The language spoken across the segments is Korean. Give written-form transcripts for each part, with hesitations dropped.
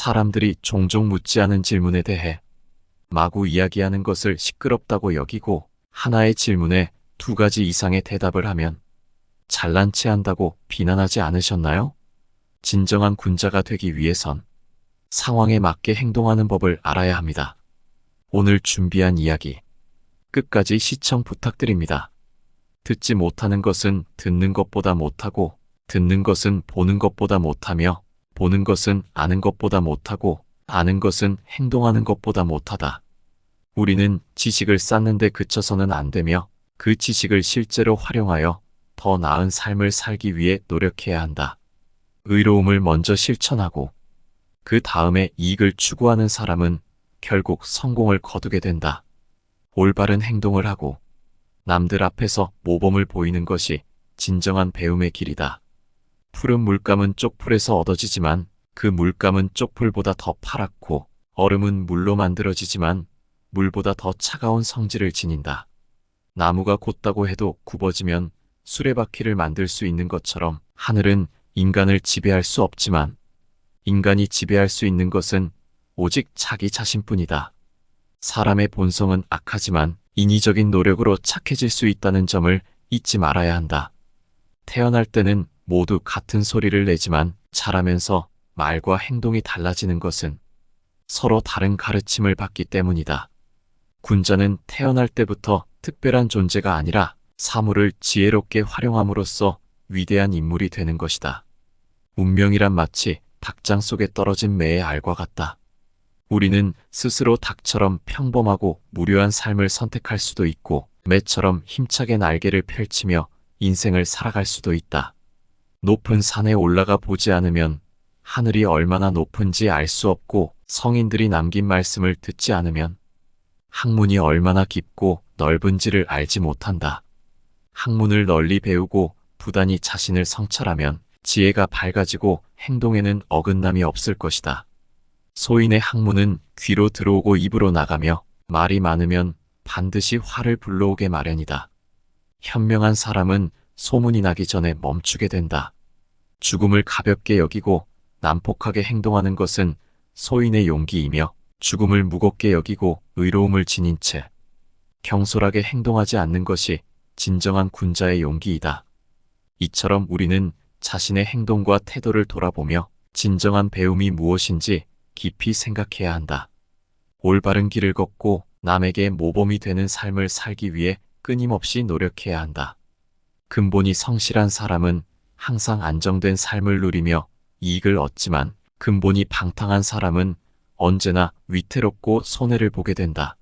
사람들이 종종 묻지 않은 질문에 대해 마구 이야기하는 것을 시끄럽다고 여기고 하나의 질문에 두 가지 이상의 대답을 하면 잘난 체 한다고 비난하지 않으셨나요? 진정한 군자가 되기 위해선 상황에 맞게 행동하는 법을 알아야 합니다. 오늘 준비한 이야기 끝까지 시청 부탁드립니다. 듣지 못하는 것은 듣는 것보다 못하고 듣는 것은 보는 것보다 못하며 보는 것은 아는 것보다 못하고 아는 것은 행동하는 것보다 못하다. 우리는 지식을 쌓는데 그쳐서는 안 되며 그 지식을 실제로 활용하여 더 나은 삶을 살기 위해 노력해야 한다. 의로움을 먼저 실천하고 그 다음에 이익을 추구하는 사람은 결국 성공을 거두게 된다. 올바른 행동을 하고 남들 앞에서 모범을 보이는 것이 진정한 배움의 길이다. 푸른 물감은 쪽풀에서 얻어지지만 그 물감은 쪽풀보다 더 파랗고 얼음은 물로 만들어지지만 물보다 더 차가운 성질을 지닌다. 나무가 곧다고 해도 굽어지면 수레바퀴를 만들 수 있는 것처럼 하늘은 인간을 지배할 수 없지만 인간이 지배할 수 있는 것은 오직 자기 자신뿐이다. 사람의 본성은 악하지만 인위적인 노력으로 착해질 수 있다는 점을 잊지 말아야 한다. 태어날 때는 모두 같은 소리를 내지만 자라면서 말과 행동이 달라지는 것은 서로 다른 가르침을 받기 때문이다. 군자는 태어날 때부터 특별한 존재가 아니라 사물을 지혜롭게 활용함으로써 위대한 인물이 되는 것이다. 운명이란 마치 닭장 속에 떨어진 매의 알과 같다. 우리는 스스로 닭처럼 평범하고 무료한 삶을 선택할 수도 있고 매처럼 힘차게 날개를 펼치며 인생을 살아갈 수도 있다. 높은 산에 올라가 보지 않으면 하늘이 얼마나 높은지 알 수 없고 성인들이 남긴 말씀을 듣지 않으면 학문이 얼마나 깊고 넓은지를 알지 못한다. 학문을 널리 배우고 부단히 자신을 성찰하면 지혜가 밝아지고 행동에는 어긋남이 없을 것이다. 소인의 학문은 귀로 들어오고 입으로 나가며 말이 많으면 반드시 화를 불러오게 마련이다. 현명한 사람은 소문이 나기 전에 멈추게 된다. 죽음을 가볍게 여기고 난폭하게 행동하는 것은 소인의 용기이며 죽음을 무겁게 여기고 의로움을 지닌 채 경솔하게 행동하지 않는 것이 진정한 군자의 용기이다. 이처럼 우리는 자신의 행동과 태도를 돌아보며 진정한 배움이 무엇인지 깊이 생각해야 한다. 올바른 길을 걷고 남에게 모범이 되는 삶을 살기 위해 끊임없이 노력해야 한다. 근본이 성실한 사람은 항상 안정된 삶을 누리며 이익을 얻지만 근본이 방탕한 사람은 언제나 위태롭고 손해를 보게 된다.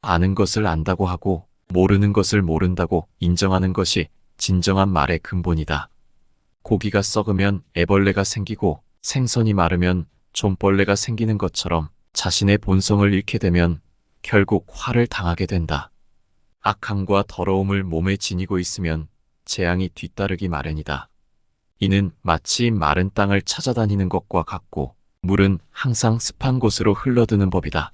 아는 것을 안다고 하고 모르는 것을 모른다고 인정하는 것이 진정한 말의 근본이다. 고기가 썩으면 애벌레가 생기고 생선이 마르면 좀벌레가 생기는 것처럼 자신의 본성을 잃게 되면 결국 화를 당하게 된다. 악함과 더러움을 몸에 지니고 있으면 재앙이 뒤따르기 마련이다. 이는 마치 마른 땅을 찾아다니는 것과 같고 물은 항상 습한 곳으로 흘러드는 법이다.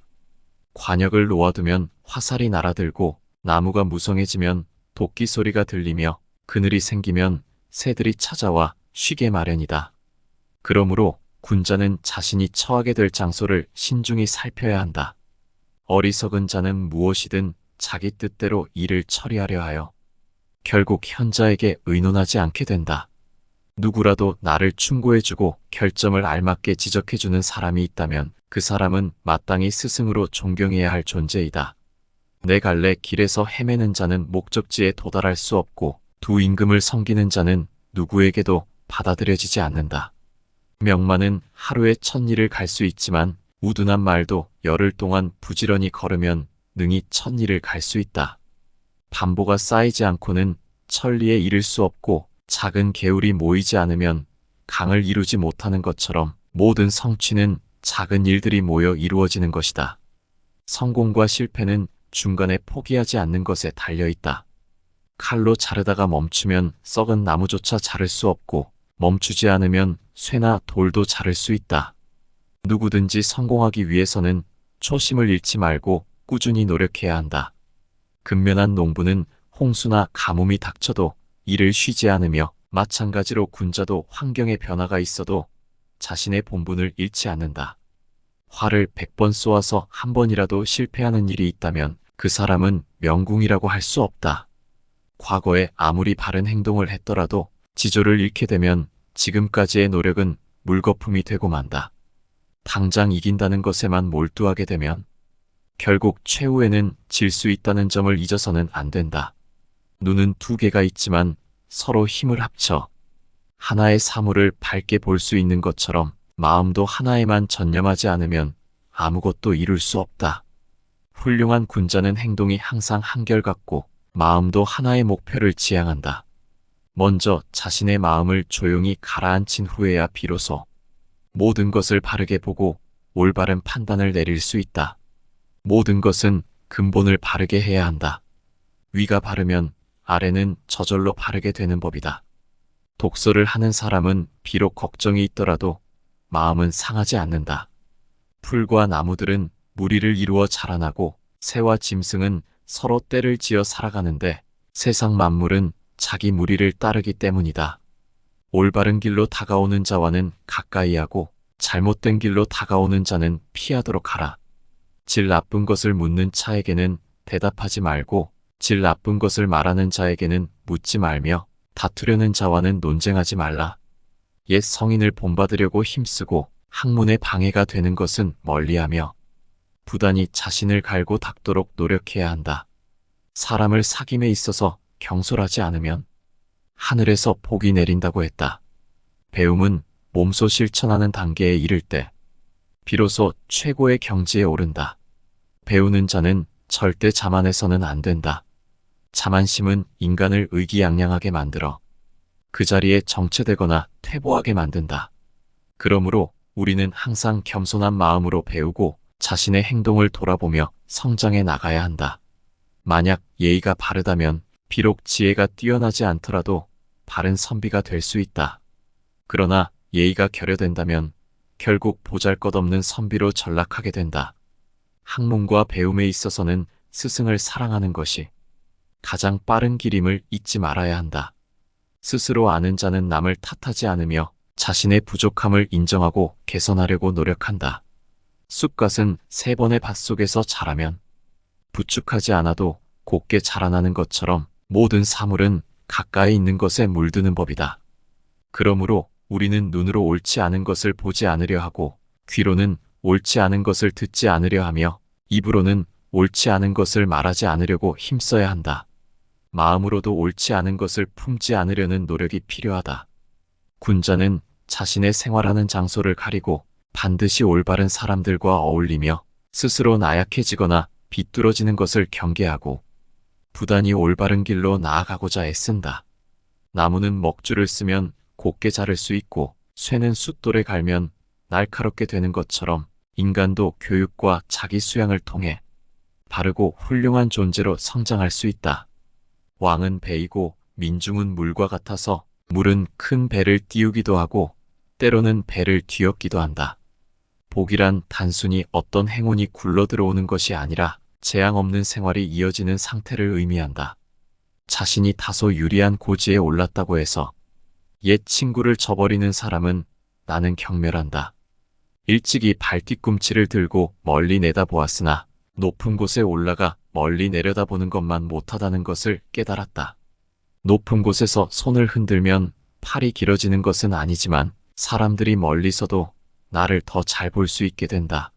관역을 놓아두면 화살이 날아들고 나무가 무성해지면 도끼 소리가 들리며 그늘이 생기면 새들이 찾아와 쉬게 마련이다. 그러므로 군자는 자신이 처하게 될 장소를 신중히 살펴야 한다. 어리석은 자는 무엇이든 자기 뜻대로 일을 처리하려 하여 결국 현자에게 의논하지 않게 된다. 누구라도 나를 충고해주고 결점을 알맞게 지적해주는 사람이 있다면 그 사람은 마땅히 스승으로 존경해야 할 존재이다. 내 갈래 길에서 헤매는 자는 목적지에 도달할 수 없고 두 임금을 섬기는 자는 누구에게도 받아들여지지 않는다. 명만은 하루에 1000리를 갈 수 있지만 우둔한 말도 열흘 동안 부지런히 걸으면 능히 1000리를 갈 수 있다. 반보가 쌓이지 않고는 천리에 이를 수 없고 작은 개울이 모이지 않으면 강을 이루지 못하는 것처럼 모든 성취는 작은 일들이 모여 이루어지는 것이다. 성공과 실패는 중간에 포기하지 않는 것에 달려있다. 칼로 자르다가 멈추면 썩은 나무조차 자를 수 없고 멈추지 않으면 쇠나 돌도 자를 수 있다. 누구든지 성공하기 위해서는 초심을 잃지 말고 꾸준히 노력해야 한다. 근면한 농부는 홍수나 가뭄이 닥쳐도 일을 쉬지 않으며 마찬가지로 군자도 환경의 변화가 있어도 자신의 본분을 잃지 않는다. 활을 100번 쏘아서 한 번이라도 실패하는 일이 있다면 그 사람은 명궁이라고 할 수 없다. 과거에 아무리 바른 행동을 했더라도 지조를 잃게 되면 지금까지의 노력은 물거품이 되고 만다. 당장 이긴다는 것에만 몰두하게 되면 결국 최후에는 질 수 있다는 점을 잊어서는 안 된다. 눈은 두 개가 있지만 서로 힘을 합쳐 하나의 사물을 밝게 볼 수 있는 것처럼 마음도 하나에만 전념하지 않으면 아무것도 이룰 수 없다. 훌륭한 군자는 행동이 항상 한결같고 마음도 하나의 목표를 지향한다. 먼저 자신의 마음을 조용히 가라앉힌 후에야 비로소 모든 것을 바르게 보고 올바른 판단을 내릴 수 있다. 모든 것은 근본을 바르게 해야 한다. 위가 바르면 아래는 저절로 바르게 되는 법이다. 독서를 하는 사람은 비록 걱정이 있더라도 마음은 상하지 않는다. 풀과 나무들은 무리를 이루어 자라나고 새와 짐승은 서로 때를 지어 살아가는데 세상 만물은 자기 무리를 따르기 때문이다. 올바른 길로 다가오는 자와는 가까이 하고 잘못된 길로 다가오는 자는 피하도록 하라. 질 나쁜 것을 묻는 차에게는 대답하지 말고 질 나쁜 것을 말하는 자에게는 묻지 말며 다투려는 자와는 논쟁하지 말라. 옛 성인을 본받으려고 힘쓰고 학문에 방해가 되는 것은 멀리하며 부단히 자신을 갈고 닦도록 노력해야 한다. 사람을 사귐에 있어서 경솔하지 않으면 하늘에서 복이 내린다고 했다. 배움은 몸소 실천하는 단계에 이를 때 비로소 최고의 경지에 오른다. 배우는 자는 절대 자만해서는 안 된다. 자만심은 인간을 의기양양하게 만들어 그 자리에 정체되거나 퇴보하게 만든다. 그러므로 우리는 항상 겸손한 마음으로 배우고 자신의 행동을 돌아보며 성장해 나가야 한다. 만약 예의가 바르다면 비록 지혜가 뛰어나지 않더라도 바른 선비가 될 수 있다. 그러나 예의가 결여된다면 결국 보잘것없는 선비로 전락하게 된다. 학문과 배움에 있어서는 스승을 사랑하는 것이 가장 빠른 길임을 잊지 말아야 한다. 스스로 아는 자는 남을 탓하지 않으며 자신의 부족함을 인정하고 개선하려고 노력한다. 쑥갓은 3번의 밭속에서 자라면 부축하지 않아도 곱게 자라나는 것처럼 모든 사물은 가까이 있는 것에 물드는 법이다. 그러므로 우리는 눈으로 옳지 않은 것을 보지 않으려 하고 귀로는 옳지 않은 것을 듣지 않으려 하며 입으로는 옳지 않은 것을 말하지 않으려고 힘써야 한다. 마음으로도 옳지 않은 것을 품지 않으려는 노력이 필요하다. 군자는 자신의 생활하는 장소를 가리고 반드시 올바른 사람들과 어울리며 스스로 나약해지거나 비뚤어지는 것을 경계하고 부단히 올바른 길로 나아가고자 애쓴다. 나무는 먹줄을 쓰면 곱게 자를 수 있고 쇠는 숫돌에 갈면 날카롭게 되는 것처럼 인간도 교육과 자기 수양을 통해 바르고 훌륭한 존재로 성장할 수 있다. 왕은 배이고 민중은 물과 같아서 물은 큰 배를 띄우기도 하고 때로는 배를 뒤엎기도 한다. 복이란 단순히 어떤 행운이 굴러 들어오는 것이 아니라 재앙 없는 생활이 이어지는 상태를 의미한다. 자신이 다소 유리한 고지에 올랐다고 해서 옛 친구를 저버리는 사람은 나는 경멸한다. 일찍이 발뒤꿈치를 들고 멀리 내다보았으나 높은 곳에 올라가 멀리 내려다보는 것만 못하다는 것을 깨달았다. 높은 곳에서 손을 흔들면 팔이 길어지는 것은 아니지만 사람들이 멀리서도 나를 더 잘 볼 수 있게 된다.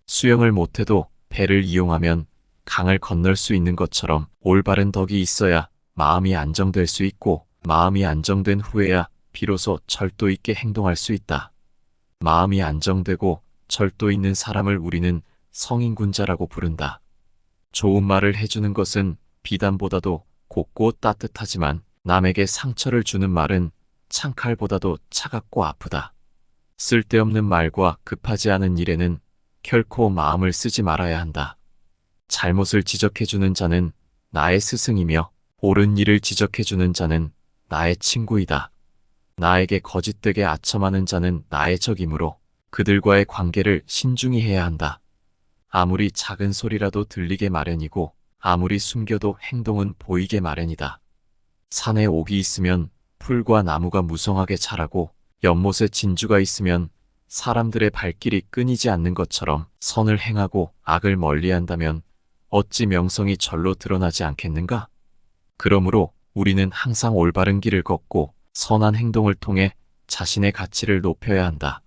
수영을 못해도 배를 이용하면 강을 건널 수 있는 것처럼 올바른 덕이 있어야 마음이 안정될 수 있고 마음이 안정된 후에야 비로소 절도 있게 행동할 수 있다. 마음이 안정되고 절도 있는 사람을 우리는 성인군자라고 부른다. 좋은 말을 해주는 것은 비단보다도 곱고 따뜻하지만 남에게 상처를 주는 말은 창칼보다도 차갑고 아프다. 쓸데없는 말과 급하지 않은 일에는 결코 마음을 쓰지 말아야 한다. 잘못을 지적해주는 자는 나의 스승이며 옳은 일을 지적해주는 자는 나의 친구이다. 나에게 거짓되게 아첨하는 자는 나의 적이므로 그들과의 관계를 신중히 해야 한다. 아무리 작은 소리라도 들리게 마련이고 아무리 숨겨도 행동은 보이게 마련이다. 산에 옥이 있으면 풀과 나무가 무성하게 자라고 연못에 진주가 있으면 사람들의 발길이 끊이지 않는 것처럼 선을 행하고 악을 멀리한다면 어찌 명성이 절로 드러나지 않겠는가? 그러므로 우리는 항상 올바른 길을 걷고 선한 행동을 통해 자신의 가치를 높여야 한다.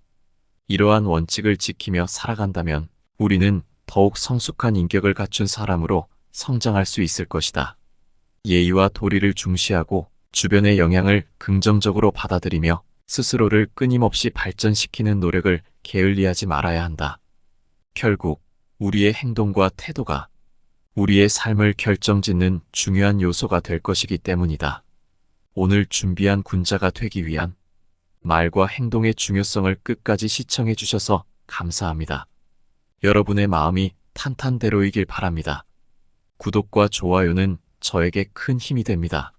이러한 원칙을 지키며 살아간다면 우리는 더욱 성숙한 인격을 갖춘 사람으로 성장할 수 있을 것이다. 예의와 도리를 중시하고 주변의 영향을 긍정적으로 받아들이며 스스로를 끊임없이 발전시키는 노력을 게을리하지 말아야 한다. 결국 우리의 행동과 태도가 우리의 삶을 결정짓는 중요한 요소가 될 것이기 때문이다. 오늘 준비한 군자가 되기 위한 말과 행동의 중요성을 끝까지 시청해 주셔서 감사합니다. 여러분의 마음이 탄탄대로이길 바랍니다. 구독과 좋아요는 저에게 큰 힘이 됩니다.